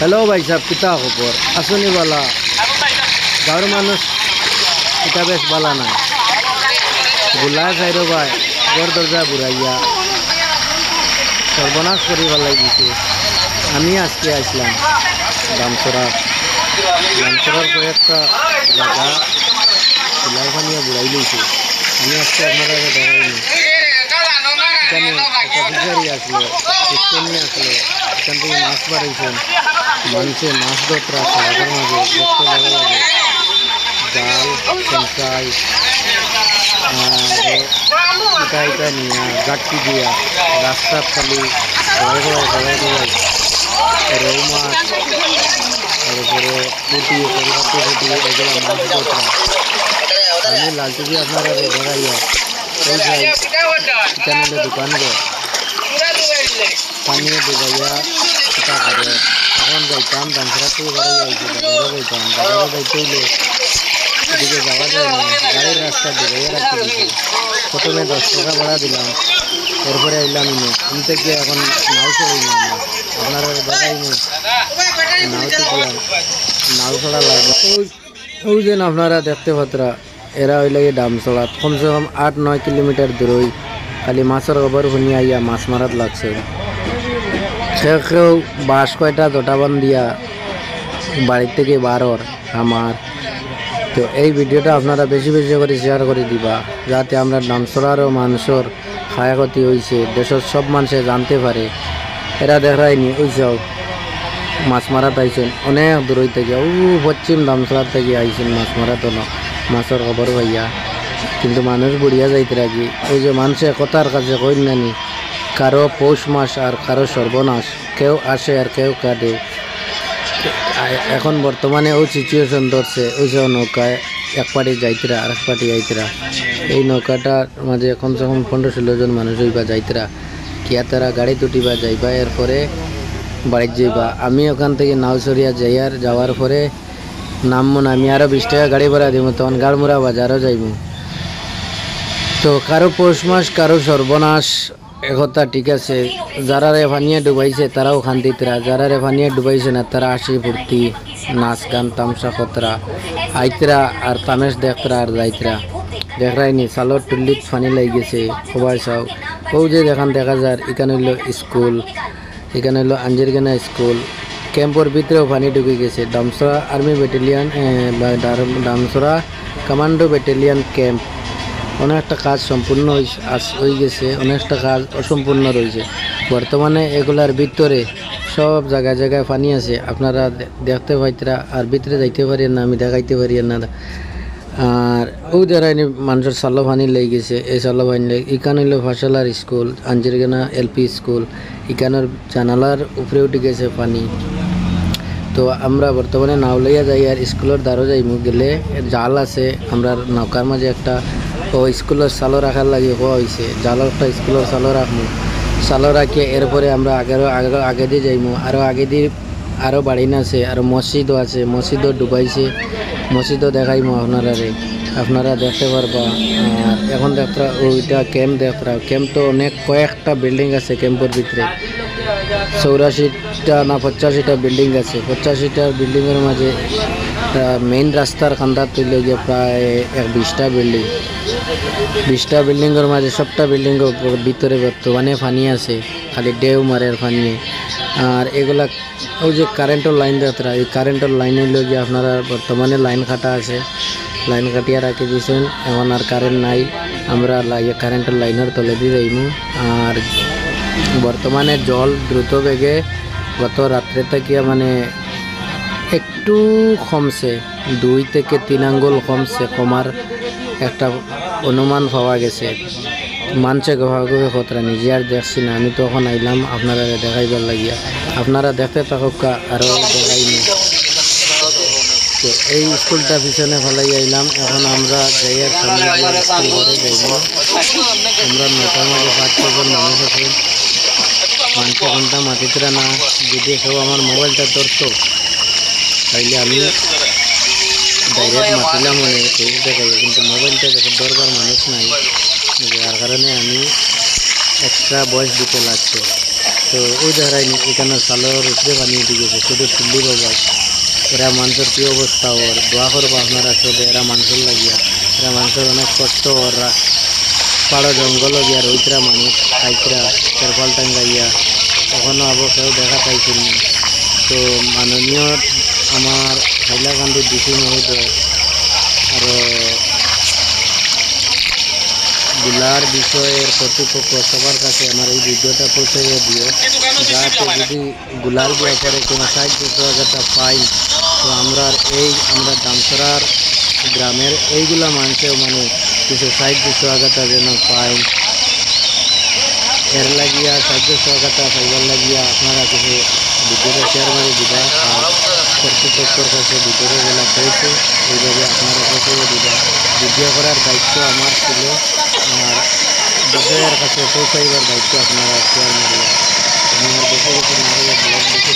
hello भाई साहब किता खबर आसनी वाला गाँव मानुष किता बेस बाला ना गुला खाइर भाई घर दरजा बुराइया सर्वनाश करी वाला दिसे আমি আজকে আসলাম দামসরার কয়েকটা জায়গা ফুলার পানিয়া বুড়াই লইছে আমি আজকে আপনারা দেখাইনি এখানে একটা ফিশারি আসলো পুষ্করণী আসলো এখান থেকে মাছ বাড়াইছেন মানুষে মাছ ধরতে সড়কের মাঝে দেখতে ভালো লাগে জাল সেন্সাই এটা নিয়ে গাট্টি দিয়া রাস্তার খালি রৌ মাছ তারপরে পুঁটি কলকাতা পুঁটি এগুলো মাছ ধরতাম আমি লালটুকি আপনারা দেখাইয়া ওই যাই এখানে দোকান গো পানিয়ে ডুবাইয়া এটা করে এখন যাইতাম দামসরা থেকে বাড়ি যাইছি বাজারে যাইতাম বাজারে যাইতে হইলে এদিকে যাওয়া যায় না গাড়ির রাস্তা ডুবাইয়া রাখতে দিয়েছি প্রথমে 10 টাকা ভাড়া দিলাম এরপরে আইলাম ইন থেকে এখন নাও চড়াই না আপনারা দেখাই নাও তো দিলাম নাও চড়া লাগবে ওই যেন আপনারা দেখতে পাত্রা এরা হইলে দামসড়া কমসে কম 8-9 কিলোমিটার দূরই খালি মাছের খবর শুনি আইয়া মাছ মারাত লাগছে কেউ বাঁশ কয়টা দোটাবান দিয়া বাড়ির থেকে বারোর আমার তো এই ভিডিওটা আপনারা বেশি বেশি করে শেয়ার করে দিবা যাতে আমরা দামসড়ারও মানুষের ক্ষয়ক্ষতি হয়েছে দেশের সব মানুষে জানতে পারে এরা দেখায়নি ওই সব মাছ মারাত আইছেন অনেক দূর থেকে পশ্চিম দামসড়া থেকে আইছেন মাছ মারাত মাছের খবর ভাইয়া কিন্তু মানুষ বুড়িয়া যাইতে রাখি ওই যে মানুষে কথার কাছে কই নানি কারো পৌষ মাস আর কারো সর্বনাশ কেউ আসে আর কেউ কাঁদে এখন বর্তমানে ওই সিচুয়েশন ধরছে ওই সব নৌকায় এক পার্টি যাইতরা আর এক পার্টি যাইতরা এই নৌকাটার মাঝে কমসে কম 15-16 জন মানুষ হইবা যাইতরা কিয়া তারা গাড়ি তুটিবা যাইবা এরপরে বাড়ির যাইবা আমি ওখান থেকে নাওসরিয়া যাওয়ার পরে নামবো না আমি আরও 20 টাকা গাড়ি ভাড়া দিব তখন গাড়মুড়া বাজারও যাইব তো কারো পৌষ মাস কারো সর্বনাশ একথা ঠিক আছে যারা রেফানিয়া ডুবাইছে তারাও খান্তিতরা যারা রেফানিয়া ডুবাইছে না তারা আসি ফুর্তি নাচ গান তামসা খতরা আইতরা আর তামেশ দেখতরা আর যাইতরা দেখায়নি সালোর টুল্লিত ফানি লাই গেছে সবাই সব ও যে দেখান দেখা যায় এখানে হইলো স্কুল এখানে হইলো আঞ্জিরগানা স্কুল ক্যাম্পর ভিতরেও পানি ঢুকে গেছে দামসরা আর্মি ব্যাটালিয়ান দামসরা কমান্ডো ব্যাটালিয়ান ক্যাম্প অনেকটা কাজ সম্পূর্ণ হয়ে গেছে অনেকটা কাজ অসম্পূর্ণ রয়েছে বর্তমানে এগুলার ভিতরে সব জায়গায় জায়গায় পানি আছে আপনারা দেখতে পাইতরা আর ভিতরে যাইতে পারি না আমি দেখাইতে পারি না আর ও যারা মানুষের সালো পানি লেগে গেছে এই সালো পানি এখানে হইলো ফসলার স্কুল আঞ্জিরগানা এলপি স্কুল এখানের জানালার উপরে উঠে গেছে পানি তো আমরা বর্তমানে নাও লইয়া যাই আর স্কুলের দ্বারও যাইমু গেলে জাল আছে আমরা নৌকার মাঝে একটা ও স্কুলের সালো রাখার লাগে হওয়া হয়েছে জাল একটা স্কুলের সালো রাখবো সালো রাখিয়ে এরপরে আমরা আগে দিয়ে যাইমু আরও বাড়ি না আছে আর মসজিদও আছে মসজিদও ডুবাইছে মসজিদও দেখাইমু আপনারা দেখতে পারবা আর এখন দেখরা ওইটা ক্যাম্প দেখরা ক্যাম্প তো অনেক কয়েকটা বিল্ডিং আছে ক্যাম্পের ভিতরে 84টা না 85টা বিল্ডিং আছে 85টা বিল্ডিংয়ের মাঝে মেইন রাস্তার কান্দা তুলে গিয়ে প্রায় 20টা বিল্ডিংয়ের মাঝে সবটা বিল্ডিংয়ের ভিতরে বর্তমানে পানি আছে খালি ডেউ মারের পানি আর এগুলা ওই যে কারেন্টের লাইন যাত্রা এই কারেন্টের লাইনে গিয়ে আপনারা বর্তমানে লাইন কাটা আছে লাইন কাটিয়ে রাখি দিয়েছেন এখন আর কারেন্ট নাই আমরা কারেন্টের লাইনের তলে দিয়ে যাইমু আর বর্তমানে জল দ্রুত বেগে গত রাত্রে থেকে মানে একটু কমছে 2 থেকে 3 আঙ্গুল কমার একটা অনুমান পাওয়া গেছে মানছে গভাগভে খতরা নিজে আর দেখছি না আমি তখন আইলাম আপনারা দেখাইবার লাগিয়া আপনারা দেখতে থাকা আরও দেখাইনি তো এই স্কুলটা পিছনে ফেলাই আইলাম এখন আমরা যাইয়ার সামনে স্কুল করে যাইব আমরা 9টার মাঝে 5-6 জন মানুষ আছে মানুষ ঘন্টা মাতিতরা না যদি কেউ আমার মোবাইলটা ধরতো তাইলে আমি ডাইরেক্ট মাতিলাম মনে দেখাই কিন্তু মোবাইলটা দেখে ধরবার মানুষ নাই যার কারণে আমি এক্সট্রা ভয়েস দিতে লাগছে তো ওই দেখায়নি এখানে সালোর উপরে পানি উঠে গেছে শুধু তুললি বাবা এরা মানুষের কী অবস্থা ওর দোয়া করবো আপনারা সবে এরা মানুষের লাগিয়া এরা মানুষের অনেক কষ্ট ওরা পাড়ো জঙ্গল গিয়া রইতরা মানুষ খাইতরা তেরপাল টাঙ্গাইয়া তখনও আবো কেউ দেখা পাইছিল না তো মাননীয় আমার হাইলাকান্দি ডিসি মহোদয় আরও বুলার বিষয়ের কর্তৃপক্ষ সবার কাছে আমার এই ভিডিওটা পৌঁছে দিও যাতে যদি বুলার ব্যাপারে কোনো সাহায্য সহযোগিতা পাই তো আমরা দামসরার গ্রামের এইগুলা মানুষেও মানে কিছু সাহায্য সহযোগিতা যেন পাই এর লাগিয়া সাহায্য সহযোগিতা পাইবার লাগিয়া আপনারা কিছু ভিডিওটা শেয়ার করে দিবা আর কর্তৃপক্ষের কাছে ভিডিওটা বলা হয়েছে এইভাবে আপনারা পৌঁছে দিবা ভিডিও করার দায়িত্ব আমার ছিল আর দেশের কাছে পৌঁছাইবার দায়িত্ব আপনারা শেয়ার মারিয়া আমার দেশে কিছু না হলে ব্লগ দেখে